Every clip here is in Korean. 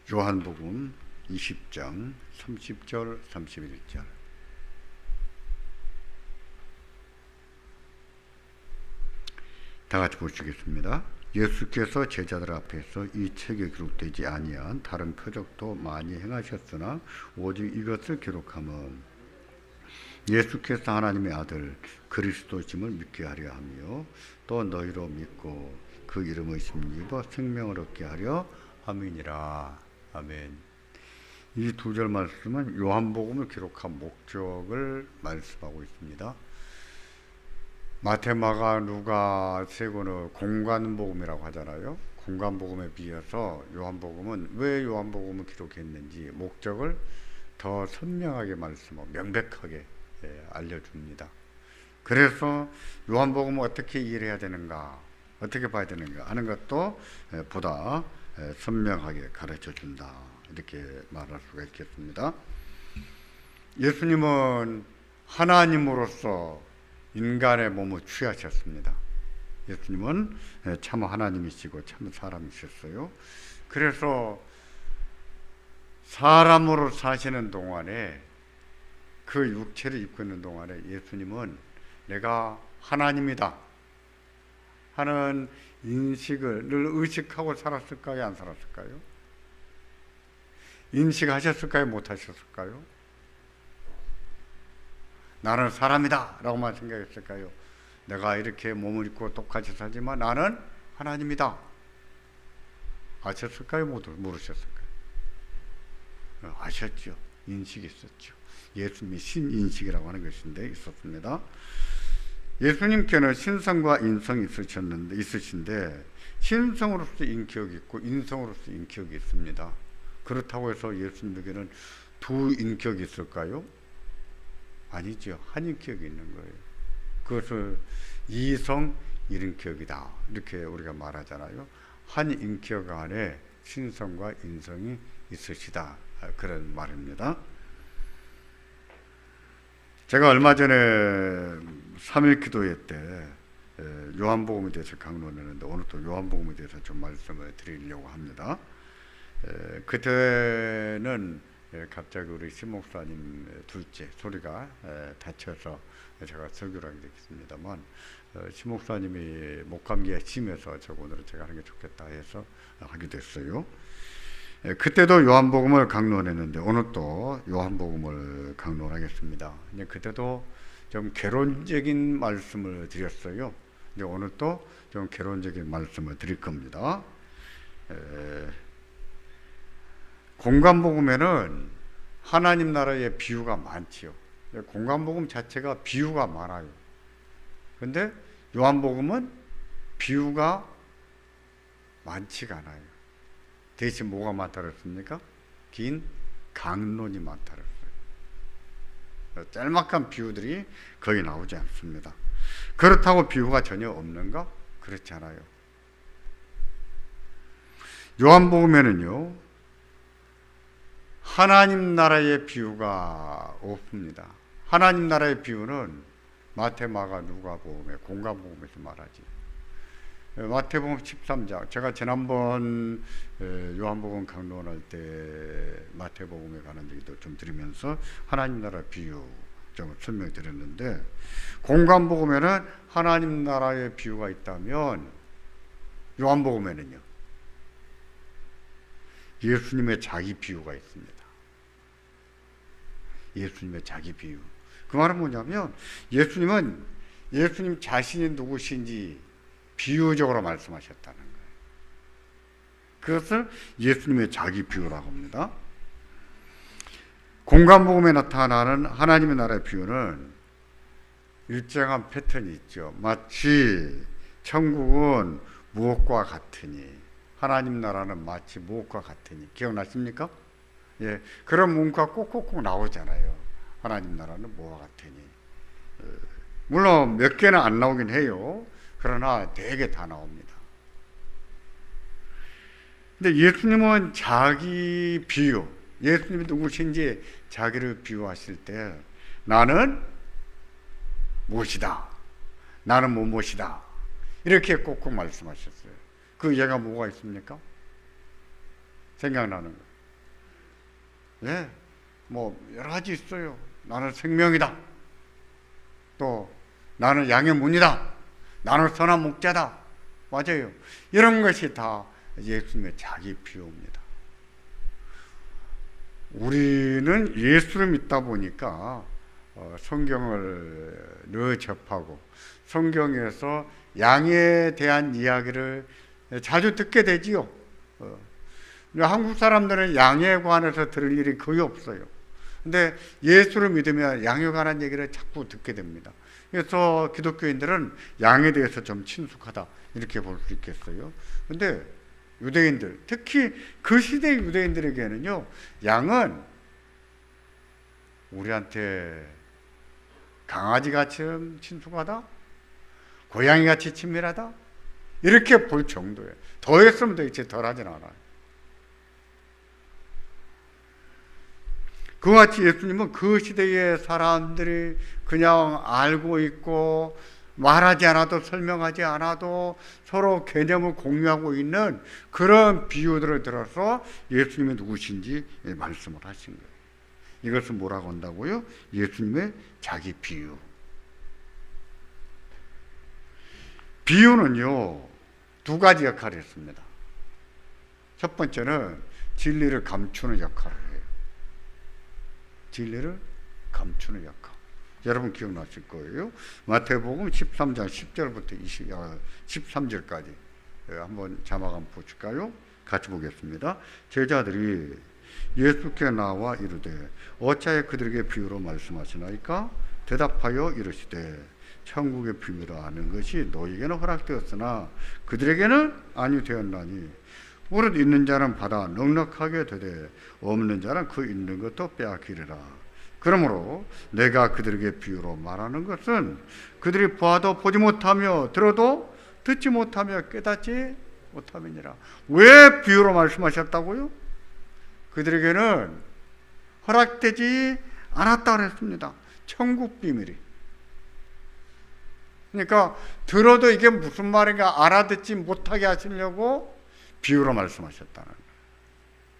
요한복음 20장 30절 31절. 다 같이 보시겠습니다. 예수께서 제자들 앞에서 이 책에 기록되지 아니한 다른 표적도 많이 행하셨으나 오직 이것을 기록함은 예수께서 하나님의 아들 그리스도심을 믿게 하려 하며 또 너희로 믿고 그 이름의 힘입어 생명을 얻게 하려 함이니라. 아멘. 이 두 절 말씀은 요한복음을 기록한 목적을 말씀하고 있습니다. 마태, 마가, 누가 세 권은 공관복음이라고 하잖아요. 공관복음에 비해서 요한복음은 왜 요한복음을 기록했는지 목적을 더 선명하게 말씀하고 명백하게 알려줍니다. 그래서 요한복음을 어떻게 이해해야 되는가, 어떻게 봐야 되는가 하는 것도 보다 선명하게 가르쳐 준다, 이렇게 말할 수가 있겠습니다. 예수님은 하나님으로서 인간의 몸을 취하셨습니다. 예수님은 참 하나님이시고 참 사람이셨어요. 그래서 사람으로 사시는 동안에, 그 육체를 입고 있는 동안에 예수님은 내가 하나님이다 하는 인식을 늘 의식하고 살았을까요? 안 살았을까요? 인식하셨을까요? 못하셨을까요? 나는 사람이다 라고만 생각했을까요? 내가 이렇게 몸을 입고 똑같이 살지만 나는 하나님이다 아셨을까요? 모르셨을까요? 아셨죠. 인식이 있었죠. 예수님이 신인식이라고 하는 것인데 있었습니다. 예수님께는 신성과 인성이 있으신데 신성으로서 인격이 있고 인성으로서 인격이 있습니다. 그렇다고 해서 예수님에게는 두 인격이 있을까요? 아니죠. 한 인격이 있는 거예요. 그것을 이성 일인격이다 이렇게 우리가 말하잖아요. 한 인격 안에 신성과 인성이 있으시다, 그런 말입니다. 제가 얼마 전에 3일 기도회 때 요한복음에 대해서 강론을 했는데 오늘 또 요한복음에 대해서 좀 말씀을 드리려고 합니다. 그때는 갑자기 우리 신 목사님 둘째 소리가 다쳐서 제가 설교를 하게 됐습니다만, 신 목사님이 목감기가 심해서 오늘은 제가 하는 게 좋겠다 해서 하게 됐어요. 그때도 요한복음을 강론했는데 오늘 또 요한복음을 강론하겠습니다. 그때도 좀 개론적인 말씀을 드렸어요. 근데 오늘 또 좀 개론적인 말씀을 드릴 겁니다. 공관복음에는 하나님 나라의 비유가 많지요. 공관복음 자체가 비유가 많아요. 근데 요한복음은 비유가 많지가 않아요. 대신 뭐가 많다 그랬습니까? 긴 강론이 많다 그랬어요. 짤막한 비유들이 거의 나오지 않습니다. 그렇다고 비유가 전혀 없는가? 그렇지 않아요. 요한복음에는요, 하나님 나라의 비유가 없습니다. 하나님 나라의 비유는 마태, 마가, 누가복음에 공관복음에서 말하지. 마태복음 13장, 제가 지난번 요한복음 강론할 때 마태복음에 관한 얘기도 좀 드리면서 하나님 나라 비유 좀 설명드렸는데, 공관복음에는 하나님 나라의 비유가 있다면 요한복음에는요, 예수님의 자기 비유가 있습니다. 예수님의 자기 비유. 그 말은 뭐냐면 예수님 자신이 누구신지 비유적으로 말씀하셨다는 거예요. 그것을 예수님의 자기 비유라고 합니다. 공관복음에 나타나는 하나님의 나라의 비유는 일정한 패턴이 있죠. 마치 천국은 무엇과 같으니, 하나님 나라는 마치 무엇과 같으니, 기억나십니까? 예, 그런 문구가 꼭꼭꼭 나오잖아요. 하나님 나라는 뭐와 같으니. 물론 몇 개는 안 나오긴 해요. 그러나 되게 다 나옵니다. 근데 예수님은 자기 비유, 예수님이 누구신지 자기를 비유하실 때 나는 무엇이다, 나는 무엇이다, 이렇게 꼭꼭 말씀하셨어요. 그 예가 뭐가 있습니까? 생각나는 거. 예, 뭐 여러 가지 있어요. 나는 생명이다. 또 나는 양의 문이다. 나는 선한 목자다. 맞아요. 이런 것이 다 예수님의 자기 비유입니다. 우리는 예수를 믿다 보니까 성경을 늘 접하고 성경에서 양에 대한 이야기를 자주 듣게 되지요. 한국 사람들은 양에 관해서 들을 일이 거의 없어요. 근데 예수를 믿으면 양에 관한 얘기를 자꾸 듣게 됩니다. 그래서 기독교인들은 양에 대해서 좀 친숙하다 이렇게 볼 수 있겠어요. 근데 유대인들, 특히 그 시대 유대인들에게는요, 양은 우리한테 강아지같이 친숙하다, 고양이같이 친밀하다 이렇게 볼 정도예요. 더 했으면 되겠지 덜 하진 않아요. 그와 같이 예수님은 그 시대의 사람들이 그냥 알고 있고 말하지 않아도 설명하지 않아도 서로 개념을 공유하고 있는 그런 비유들을 들어서 예수님이 누구신지 말씀을 하신 거예요. 이것을 뭐라고 한다고요? 예수님의 자기 비유. 비유는요, 두 가지 역할을 했습니다. 첫 번째는 진리를 감추는 역할을 해요. 진리를 감추는 역할. 여러분 기억나실 거예요. 마태복음 13장 10절부터 13절까지 한번 자막 한번 보실까요? 같이 보겠습니다. 제자들이 예수께 나와 이르되 어찌하여 그들에게 비유로 말씀하시나이까? 대답하여 이르시되 천국의 비밀을 아는 것이 너희에게는 허락되었으나 그들에게는 아니 되었나니 무릇 있는 자는 받아 넉넉하게 되되 없는 자는 그 있는 것도 빼앗기리라. 그러므로 내가 그들에게 비유로 말하는 것은 그들이 보아도 보지 못하며 들어도 듣지 못하며 깨닫지 못함이니라. 왜 비유로 말씀하셨다고요? 그들에게는 허락되지 않았다고 했습니다. 천국 비밀이. 그러니까 들어도 이게 무슨 말인가 알아듣지 못하게 하시려고 비유로 말씀하셨다는 거예요.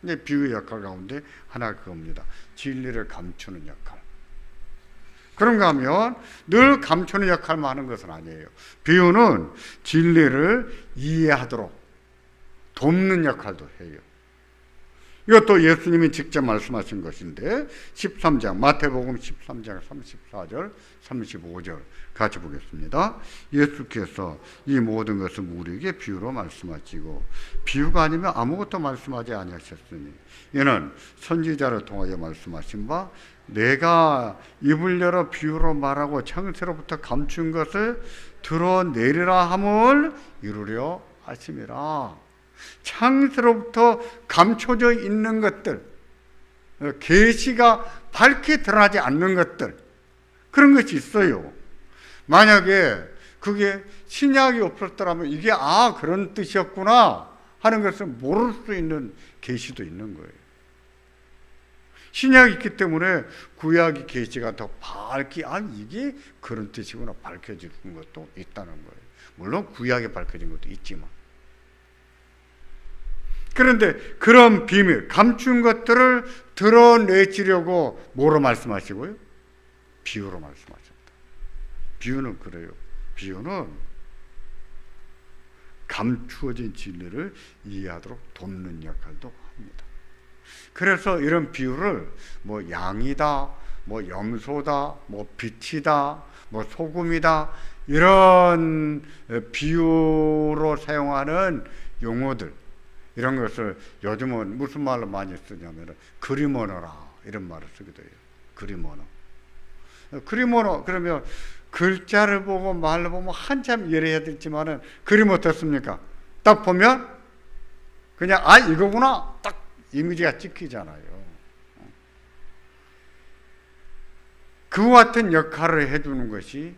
근데 비유의 역할 가운데 하나 그겁니다. 진리를 감추는 역할. 그런가 하면 늘 감추는 역할만 하는 것은 아니에요. 비유는 진리를 이해하도록 돕는 역할도 해요. 이것도 예수님이 직접 말씀하신 것인데 13장 마태복음 13장 34절 35절 같이 보겠습니다. 예수께서 이 모든 것을 우리에게 비유로 말씀하시고 비유가 아니면 아무것도 말씀하지 아니하셨으니 이는 선지자를 통하여 말씀하신 바 내가 입을 열어 비유로 말하고 창세로부터 감춘 것을 드러내리라 함을 이루려 하심이라. 창세로부터 감춰져 있는 것들, 계시가 밝게 드러나지 않는 것들, 그런 것이 있어요. 만약에 그게 신약이 없었더라면 이게 그런 뜻이었구나 하는 것을 모를 수 있는 계시도 있는 거예요. 신약이 있기 때문에 구약의 계시가 더 밝게 이게 그런 뜻이구나 밝혀지는 것도 있다는 거예요. 물론 구약에 밝혀진 것도 있지만. 그런데 그런 비밀, 감춘 것들을 드러내시려고 뭐로 말씀하시고요? 비유로 말씀하셨다. 비유는 그래요. 비유는 감추어진 진리를 이해하도록 돕는 역할도 합니다. 그래서 이런 비유를 뭐 양이다, 뭐 염소다, 뭐 빛이다, 뭐 소금이다 이런 비유로 사용하는 용어들 이런 것을 요즘은 무슨 말로 많이 쓰냐면 그림 언어라 이런 말을 쓰기도 해요. 그림 언어. 그림 언어 그러면 글자를 보고 말을 보면 한참 이해해야 되지만은 그림 어떻습니까? 딱 보면 그냥 이거구나 딱 이미지가 찍히잖아요. 그와 같은 역할을 해주는 것이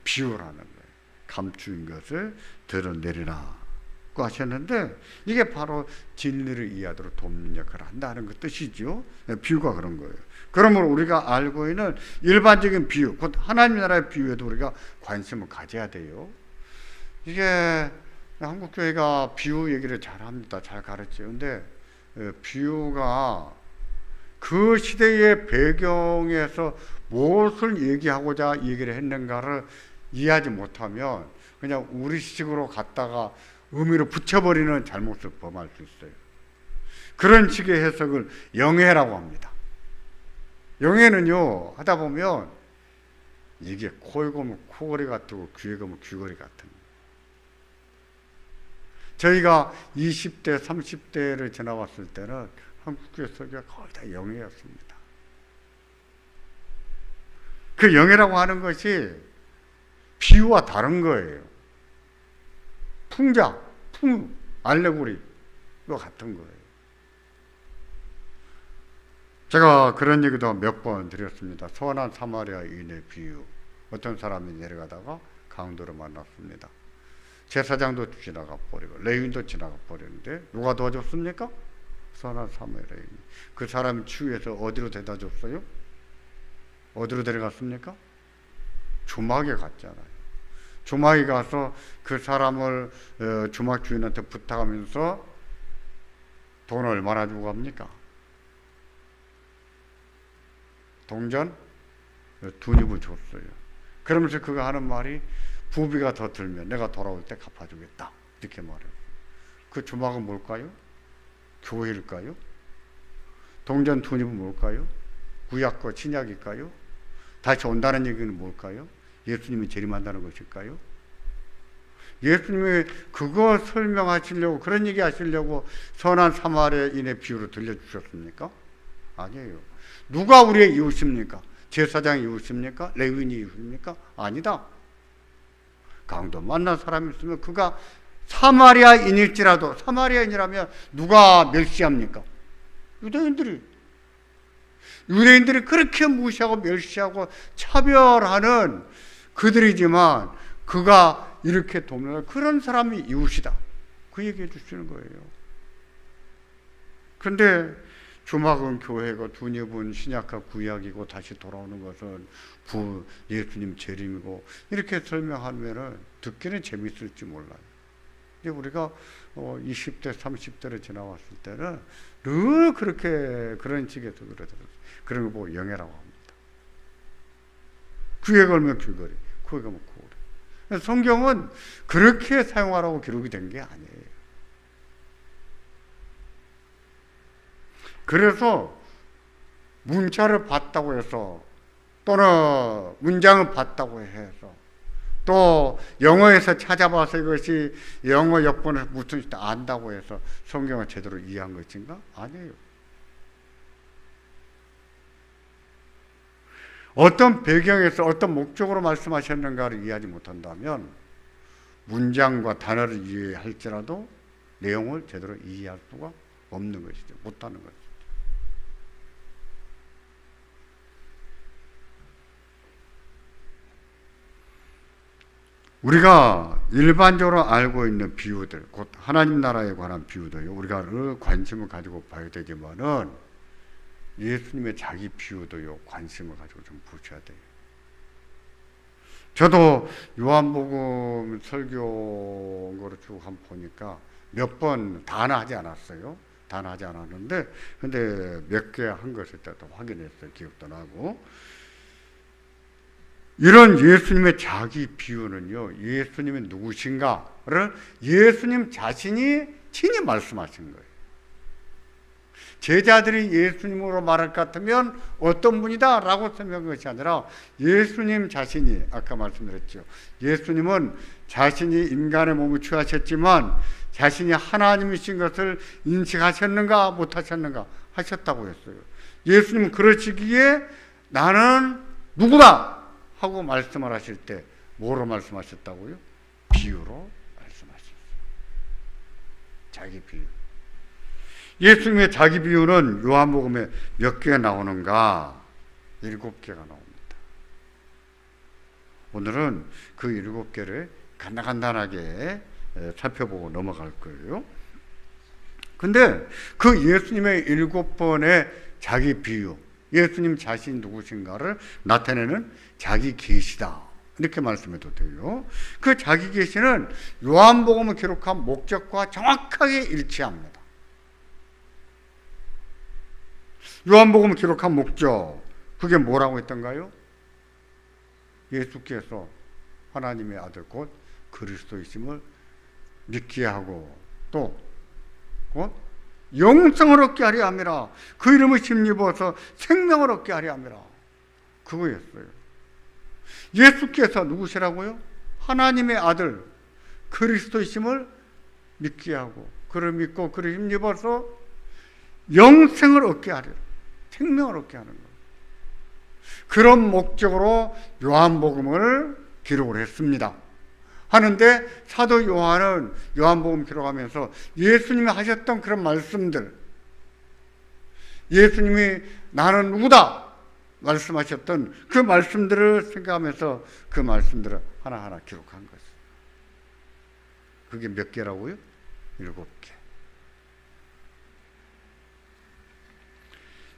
비유라는 거예요. 감춘 것을 드러내리라 하셨는데 이게 바로 진리를 이해하도록 돕는 역할을 한다는 그 뜻이죠. 비유가 그런 거예요. 그러므로 우리가 알고 있는 일반적인 비유, 곧 하나님 나라의 비유에도 우리가 관심을 가져야 돼요. 이게 한국 교회가 비유 얘기를 잘합니다. 잘 가르쳐요. 근데 비유가 그 시대의 배경에서 무엇을 얘기하고자 얘기를 했는가를 이해하지 못하면 그냥 우리식으로 갖다가 의미를 붙여버리는 잘못을 범할 수 있어요. 그런 식의 해석을 영해라고 합니다. 영해는요, 하다 보면 이게 코에 고면 코걸이 같고 귀에 고면 귀걸이 같은. 저희가 20대, 30대를 지나왔을 때는 한국교회 설교가 거의 다 영해였습니다. 그 영해라고 하는 것이 비유와 다른 거예요. 풍자, 알레고리, 이거 같은 거예요. 제가 그런 얘기도 몇 번 드렸습니다. 선한 사마리아인의 비유. 어떤 사람이 내려가다가 강도를 만났습니다. 제사장도 지나가 버리고 레위인도 지나가 버리는데 누가 도와줬습니까? 선한 사마리아인. 그 사람이 치유해서 어디로 데려다 줬어요? 어디로 데려갔습니까? 주막에 갔잖아요. 주막에 가서 그 사람을 주막 주인한테 부탁하면서 돈 얼마나 주고 갑니까? 동전 2립을 줬어요. 그러면서 그가 하는 말이 부비가 더 들면 내가 돌아올 때 갚아주겠다. 이렇게 말해요. 그 주막은 뭘까요? 교회일까요? 동전 2립은 뭘까요? 구약과 신약일까요? 다시 온다는 얘기는 뭘까요? 예수님이 재림한다는 것일까요? 예수님이 그거 설명하시려고 그런 얘기 하시려고 선한 사마리아인의 비유로 들려주셨습니까? 아니에요. 누가 우리의 이웃입니까? 제사장이 이웃입니까? 레위인이 이웃입니까? 아니다. 강도 만난 사람이 있으면 그가 사마리아인일지라도, 사마리아인이라면 누가 멸시합니까? 유대인들이 그렇게 무시하고 멸시하고 차별하는 그들이지만 그가 이렇게 돕는 그런 사람이 이웃이다. 그 얘기해 주시는 거예요. 그런데 주막은 교회고 두립은 신약과 구약이고 다시 돌아오는 것은 예수님 재림이고 이렇게 설명하면 듣기는 재밌을지 몰라요. 근데 우리가 20대, 30대를 지나왔을 때는 늘 그렇게 그런 식에서 그러더라고요. 그런 거 보고 영해라고 합니다. 귀에 걸면 귀걸이, 코에 걸면 코걸이. 성경은 그렇게 사용하라고 기록이 된 게 아니에요. 그래서 문자를 봤다고 해서 또는 문장을 봤다고 해서 또 영어에서 찾아봐서 이것이 영어 역본에서 무슨 뜻인지 안다고 해서 성경을 제대로 이해한 것인가? 아니에요. 어떤 배경에서 어떤 목적으로 말씀하셨는가를 이해하지 못한다면 문장과 단어를 이해할지라도 내용을 제대로 이해할 수가 없는 것이죠. 못하는 것이죠. 우리가 일반적으로 알고 있는 비유들, 곧 하나님 나라에 관한 비유들요, 우리가 관심을 가지고 봐야 되지만은 예수님의 자기 비유도요, 관심을 가지고 좀 보셔야 돼요. 저도 요한복음 설교 거를 쭉 한번 보니까 몇 번 다는 하지 않았어요. 다는 하지 않았는데, 근데 몇 개 한 것을 또 확인했어요. 기억도 나고. 이런 예수님의 자기 비유는요, 예수님이 누구신가를 예수님 자신이 친히 말씀하신 거예요. 제자들이 예수님으로 말할 것 같으면 어떤 분이다 라고 설명한 것이 아니라 예수님 자신이, 아까 말씀드렸죠. 예수님은 자신이 인간의 몸을 취하셨지만 자신이 하나님이신 것을 인식하셨는가 못하셨는가 하셨다고 했어요. 예수님은 그러시기에 나는 누구다 하고 말씀을 하실 때 뭐로 말씀하셨다고요? 비유로 말씀하셨어요. 자기 비유. 예수님의 자기 비유는 요한복음에 몇 개가 나오는가? 7개가 나옵니다. 오늘은 그 7개를 간단하게 살펴보고 넘어갈 거예요. 근데 그 예수님의 7번의 자기 비유, 예수님 자신이 누구신가를 나타내는 자기 계시다. 이렇게 말씀해도 돼요. 그 자기 계시는 요한복음을 기록한 목적과 정확하게 일치합니다. 요한복음 기록한 목적, 그게 뭐라고 했던가요? 예수께서 하나님의 아들 곧 그리스도이심을 믿게 하고 또 곧 영생을 얻게 하려 함이라. 그 이름을 힘입어서 생명을 얻게 하려 함이라. 그거였어요. 예수께서 누구시라고요? 하나님의 아들 그리스도이심을 믿게 하고 그를 믿고 그를 힘입어서 영생을 얻게 하려, 생명을 얻게 하는 거예요. 그런 목적으로 요한복음을 기록을 했습니다. 하는데 사도 요한은 요한복음 기록하면서 예수님이 하셨던 그런 말씀들, 예수님이 나는 누구다 말씀하셨던 그 말씀들을 생각하면서 그 말씀들을 하나하나 기록한 것이에요. 그게 몇 개라고요? 7개.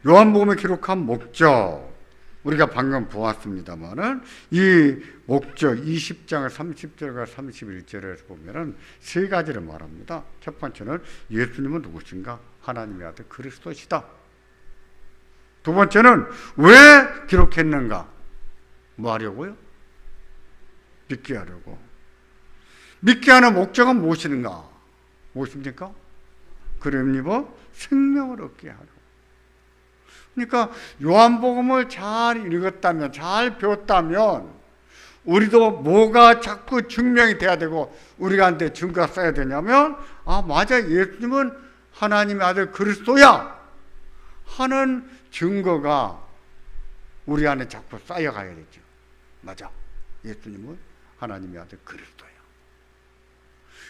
요한복음에 기록한 목적, 우리가 방금 보았습니다만은 이 목적 20장 30절과 31절에서 보면은 세 가지를 말합니다. 첫 번째는 예수님은 누구신가? 하나님의 아들 그리스도시다. 두 번째는 왜 기록했는가? 뭐 하려고요? 믿게 하려고. 믿게 하는 목적은 무엇인가? 무엇입니까? 그를 입어 생명을 얻게 하려고. 그러니까 요한복음을 잘 읽었다면, 잘 배웠다면 우리도 뭐가 자꾸 증명이 돼야 되고 우리가 한테 증거가 써야 되냐면, 아 맞아, 예수님은 하나님의 아들 그리스도야 하는 증거가 우리 안에 자꾸 쌓여가야 되죠. 맞아, 예수님은 하나님의 아들 그리스도야.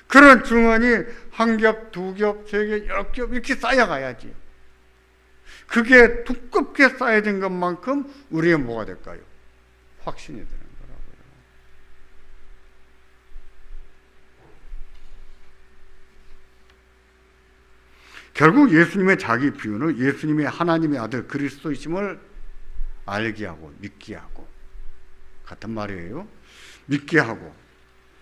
그런 증언이 한 겹, 두 겹, 세 겹, 여러 겹 이렇게 쌓여가야지. 그게 두껍게 쌓여진 것만큼 우리의 뭐가 될까요? 확신이 되는 거라고요. 결국 예수님의 자기 비유는 예수님이 하나님의 아들 그리스도이심을 알게 하고 믿게 하고 같은 말이에요. 믿게 하고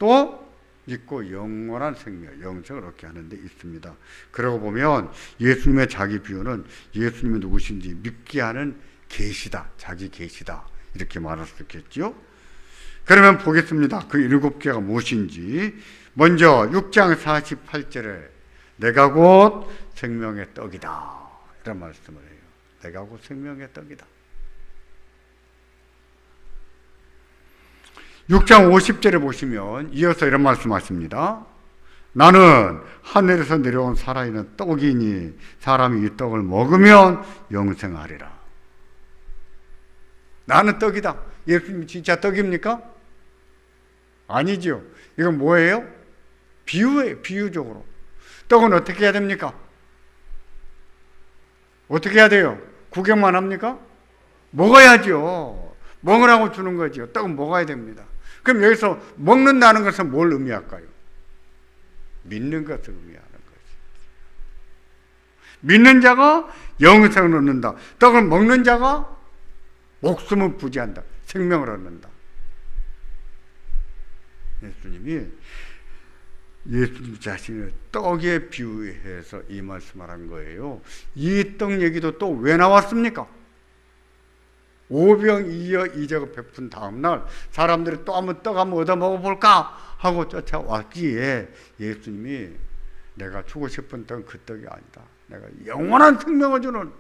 또 믿고 영원한 생명, 영생을 얻게 하는 데 있습니다. 그러고 보면 예수님의 자기 비유는 예수님이 누구신지 믿게 하는 계시다, 자기 계시다 이렇게 말할 수 있겠죠. 그러면 보겠습니다. 그 7개가 무엇인지. 먼저 6장 48절에 내가 곧 생명의 떡이다 이런 말씀을 해요. 내가 곧 생명의 떡이다. 6장 50절에 보시면 이어서 이런 말씀하십니다. 나는 하늘에서 내려온 살아있는 떡이니 사람이 이 떡을 먹으면 영생하리라. 나는 떡이다. 예수님 진짜 떡입니까? 아니죠. 이건 뭐예요? 비유예요. 비유적으로. 떡은 어떻게 해야 됩니까? 어떻게 해야 돼요? 구경만 합니까? 먹어야죠. 먹으라고 주는 거죠. 떡은 먹어야 됩니다. 그럼 여기서 먹는다는 것은 뭘 의미할까요? 믿는 것을 의미하는 거죠. 믿는 자가 영생을 얻는다. 떡을 먹는 자가 목숨을 부지한다. 생명을 얻는다. 예수님 자신을 떡에 비유해서 이 말씀을 한 거예요. 이 떡 얘기도 또 왜 나왔습니까? 오병이어 이적을 베푼 다음날 사람들이 또 한번 떡 한번 얻어 먹어볼까 하고 쫓아왔기에 예수님이 내가 주고 싶은 떡은 그 떡이 아니다. 내가 영원한 생명을 주는,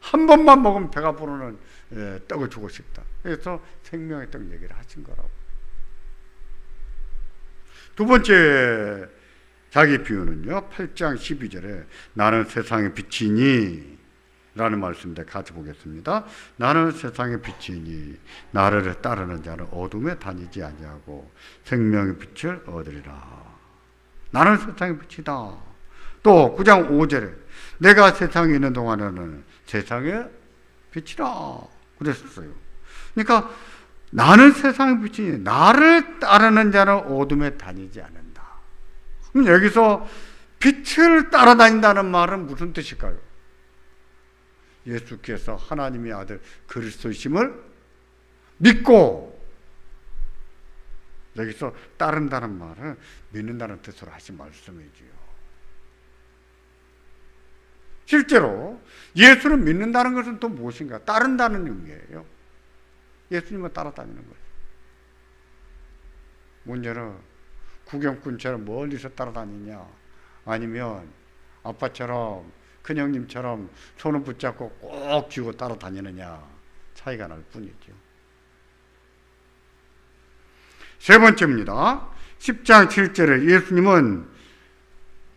한 번만 먹으면 배가 부르는 떡을 주고 싶다. 그래서 생명의 떡 얘기를 하신 거라고. 두 번째 자기 비유는요, 8장 12절에 나는 세상의 빛이니 라는 말씀인데 같이 보겠습니다. 나는 세상의 빛이니 나를 따르는 자는 어둠에 다니지 아니하고 생명의 빛을 얻으리라. 나는 세상의 빛이다. 또 9장 5절에 내가 세상에 있는 동안에는 세상의 빛이라 그랬어요. 그러니까 나는 세상의 빛이니 나를 따르는 자는 어둠에 다니지 않는다. 그럼 여기서 빛을 따라다닌다는 말은 무슨 뜻일까요? 예수께서 하나님의 아들 그리스도이심을 믿고, 여기서 따른다는 말은 믿는다는 뜻으로 하신 말씀이지요. 실제로 예수를 믿는다는 것은 또 무엇인가? 따른다는 의미예요. 예수님을 따라다니는 거예요. 문제는 구경꾼처럼 멀리서 따라다니냐, 아니면 아빠처럼 큰형님처럼 손을 붙잡고 꼭 쥐고 따라다니느냐 차이가 날 뿐이죠. 세 번째입니다. 10장 7절에 예수님은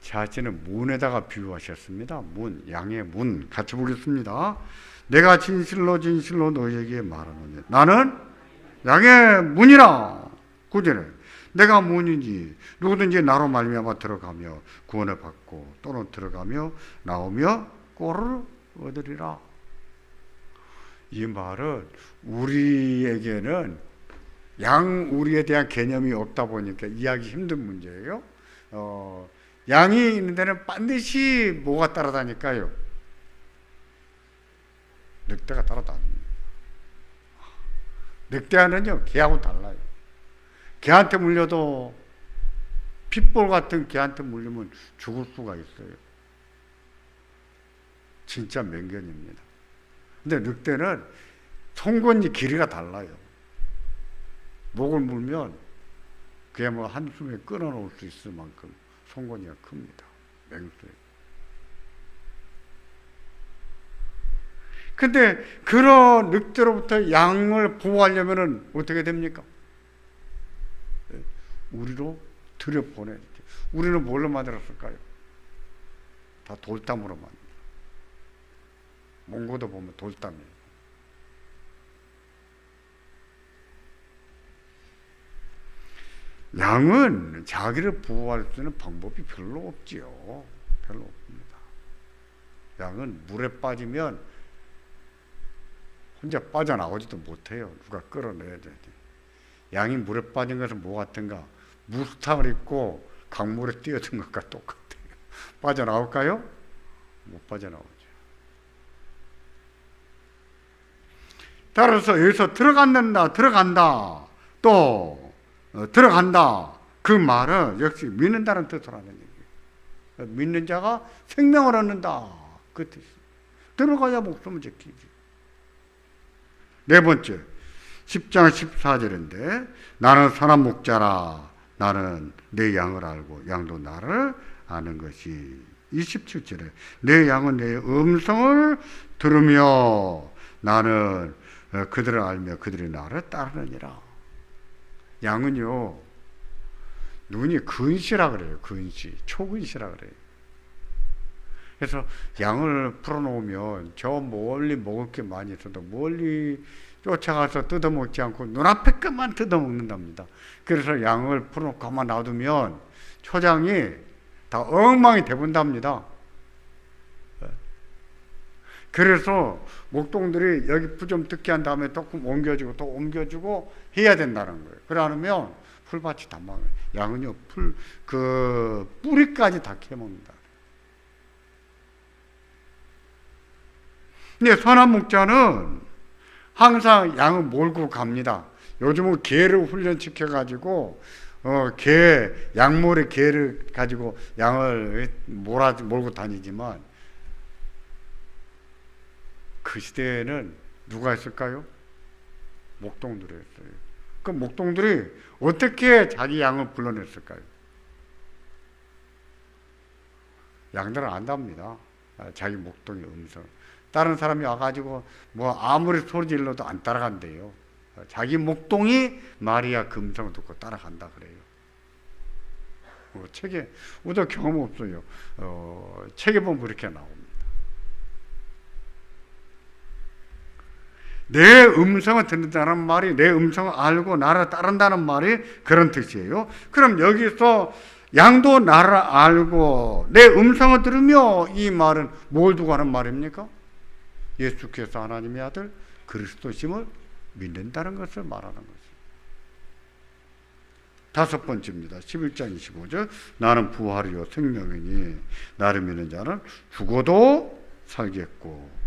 자신의 문에다가 비유하셨습니다. 문, 양의 문. 같이 보겠습니다. 내가 진실로 진실로 너희에게 말하노니 나는 양의 문이라. 9절에 내가 문이니 누구든지 나로 말미암아 들어가며 구원을 받고 또는 들어가며 나오며 꼴을 얻으리라. 이 말은 우리에게는 우리에 대한 개념이 없다 보니까 이해하기 힘든 문제예요. 양이 있는 데는 반드시 뭐가 따라다닐까요? 늑대가 따라다닙니다. 늑대와는요, 개하고 달라요. 개한테 물려도 핏볼 같은 개한테 물리면 죽을 수가 있어요. 진짜 맹견입니다. 근데 늑대는 송곳니 길이가 달라요. 목을 물면 그야말로 한숨에 끊어놓을 수 있을 만큼 송곳니가 큽니다. 맹수예요. 근데 그런 늑대로부터 양을 보호하려면 어떻게 됩니까? 우리로 들여보내야죠. 우리는 뭘로 만들었을까요? 다 돌담으로 만들어요. 몽고도 보면 돌담이에요. 양은 자기를 보호할 수 있는 방법이 별로 없지요. 별로 없습니다. 양은 물에 빠지면 혼자 빠져나오지도 못해요. 누가 끌어내야 돼. 양이 물에 빠진 것은 뭐 같은가? 무스탕을 입고 강물에 뛰어든 것과 똑같아요. 빠져나올까요? 못 빠져나오죠. 따라서 여기서 들어간다, 또 들어간다. 그 말은 역시 믿는다는 뜻을 하는 얘기예요. 믿는 자가 생명을 얻는다. 그 뜻이에요. 들어가야 목숨을 지키지. 네 번째, 10장 14절인데 나는 선한 목자라. 나는 내 양을 알고 양도 나를 아는 것이. 27절에 내 양은 내 음성을 들으며 나는 그들을 알며 그들이 나를 따르느니라. 양은요, 눈이 근시라 그래요. 근시, 초근시라 그래요. 그래서 양을 풀어놓으면 저 멀리 먹을 게 많이 있어도 멀리 쫓아가서 뜯어먹지 않고 눈앞에 것만 뜯어먹는답니다. 그래서 양을 풀어놓고 가만 놔두면 초장이 다 엉망이 돼본답니다. 그래서 목동들이 여기 풀 좀 뜯게 한 다음에 조금 옮겨주고 또 옮겨주고 해야 된다는 거예요. 그러면 풀밭이 다 망해요. 양은요, 뿌리까지 다 캐먹는다. 근데 선한 목자는 항상 양을 몰고 갑니다. 요즘은 개를 훈련시켜가지고, 양몰의 개를 가지고 양을 몰고 다니지만, 그 시대에는 누가 했을까요? 목동들이 했어요. 그 목동들이 어떻게 자기 양을 불러냈을까요? 양들은 안답니다. 자기 목동의 음성. 다른 사람이 와가지고 뭐 아무리 소리 질러도 안 따라간대요. 자기 목동이 마리아 그 음성을 듣고 따라간다 그래요. 책에, 우리도 경험 없어요. 책에 보면 그렇게 나옵니다. 내 음성을 듣는다는 말이 내 음성을 알고 나를 따른다는 말이 그런 뜻이에요. 그럼 여기서 양도 나를 알고 내 음성을 들으며, 이 말은 뭘 두고 하는 말입니까? 예수께서 하나님의 아들 그리스도심을 믿는다는 것을 말하는 것입니다. 다섯 번째입니다. 11장 25절 나는 부활이요 생명이니 나를 믿는 자는 죽어도 살겠고.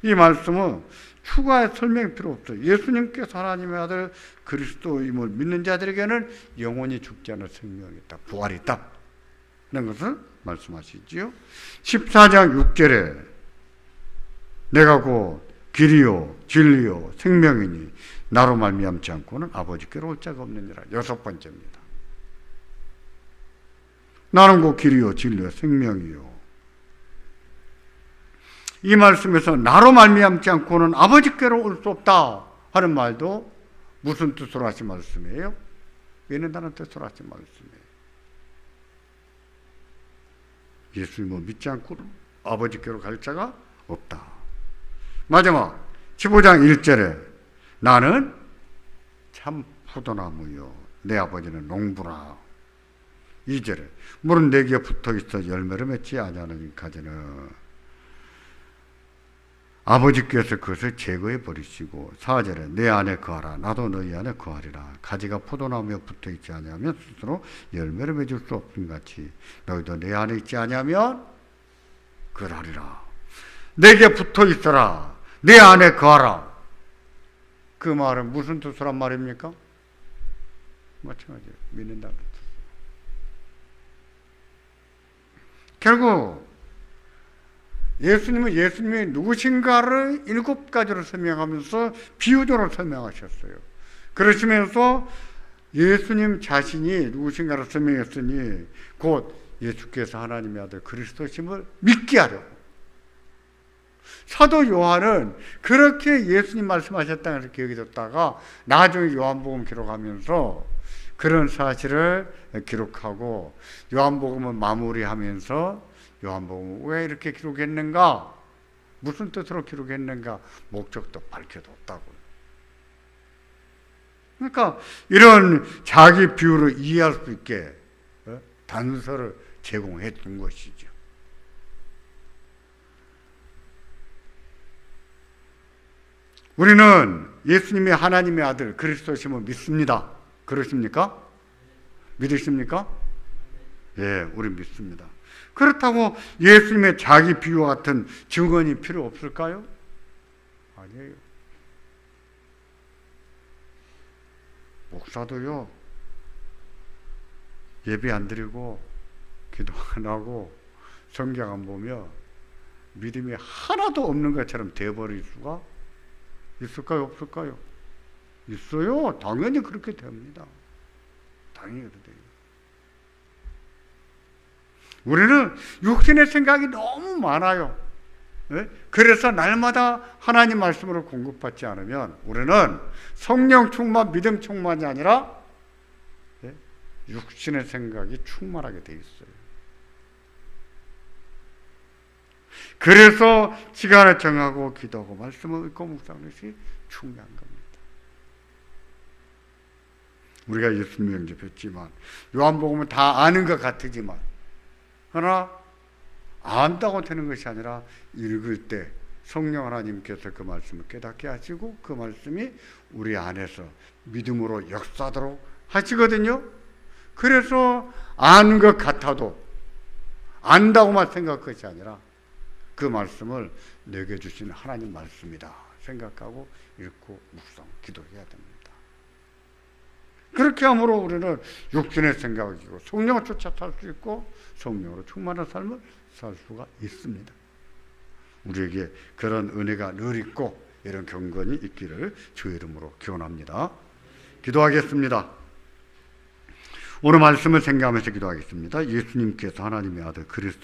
이 말씀은 추가의 설명이 필요 없어요. 예수님께서 하나님의 아들 그리스도임을 믿는 자들에게는 영원히 죽지 않을 생명이 있다. 부활이 있다. 것을 말씀하시지요. 14장 6절에 내가 곧 길이요 진리요 생명이니 나로 말미암지 않고는 아버지께로 올 자가 없느니라. 6번째입니다. 나는 곧 길이요 진리요 생명이요. 이 말씀에서 나로 말미암지 않고는 아버지께로 올 수 없다 하는 말도 무슨 뜻으로 하신 말씀이에요? 믿는다는 뜻으로 하신 말씀이에요. 예수님을 믿지 않고는 아버지께로 갈 자가 없다. 마지막 15장 1절에 나는 참 포도나무요 내 아버지는 농부라. 2절에 물은 내게 붙어있어 열매를 맺지 아니하는 가지는 아버지께서 그것을 제거해 버리시고. 4절에 내 안에 거하라 나도 너희 안에 거하리라. 가지가 포도나무에 붙어있지 아니하면 스스로 열매를 맺을 수 없음 같이 너희도 내 안에 있지 아니하면 그러하리라. 내게 붙어있어라 내 안에 거하라. 그 말은 무슨 뜻으란 말입니까? 마찬가지예요. 믿는다는 뜻. 결국 예수님은 예수님이 누구신가를 7가지로 설명하면서 비유적으로 설명하셨어요. 그러시면서 예수님 자신이 누구신가를 설명했으니 곧 예수께서 하나님의 아들 그리스도심을 믿게 하려고. 사도 요한은 그렇게 예수님 말씀하셨다는 것을 기억이 뒀다가 나중에 요한복음 기록하면서 그런 사실을 기록하고 요한복음을 마무리하면서 요한복음을 왜 이렇게 기록했는가? 무슨 뜻으로 기록했는가? 목적도 밝혀뒀다고요. 그러니까 이런 자기 비유를 이해할 수 있게 단서를 제공해 준 것이죠. 우리는 예수님의 하나님의 아들 그리스도심을 믿습니다. 그러십니까? 믿으십니까? 예, 우리 믿습니다. 그렇다고 예수님의 자기 비유와 같은 증언이 필요 없을까요? 아니에요. 목사도요, 예배 안 드리고 기도 안 하고 성경 안 보며 믿음이 하나도 없는 것처럼 돼버릴 수가 있을까요? 없을까요? 있어요. 당연히 그렇게 됩니다. 당연히 그렇게 돼요. 우리는 육신의 생각이 너무 많아요. 그래서 날마다 하나님 말씀으로 공급받지 않으면 우리는 성령 충만, 믿음 충만이 아니라 육신의 생각이 충만하게 돼 있어요. 그래서 시간을 정하고 기도하고 말씀을 읽고 묵상하는 것이 중요한 겁니다. 우리가 예수님 영접했지만 요한복음은 다 아는 것 같지만 그러나 안다고 되는 것이 아니라 읽을 때 성령 하나님께서 그 말씀을 깨닫게 하시고 그 말씀이 우리 안에서 믿음으로 역사하도록 하시거든요. 그래서 아는 것 같아도 안다고만 생각할 것이 아니라 그 말씀을 내게 주신 하나님 말씀이다 생각하고 읽고 묵상, 기도해야 됩니다. 그렇게 함으로 우리는 육신의 생각을 지고 성령을 쫓아 살 수 있고 성령으로 충만한 삶을 살 수가 있습니다. 우리에게 그런 은혜가 늘 있고 이런 경건이 있기를 주의 이름으로 기원합니다. 기도하겠습니다. 오늘 말씀을 생각하면서 기도하겠습니다. 예수님께서 하나님의 아들 그리스도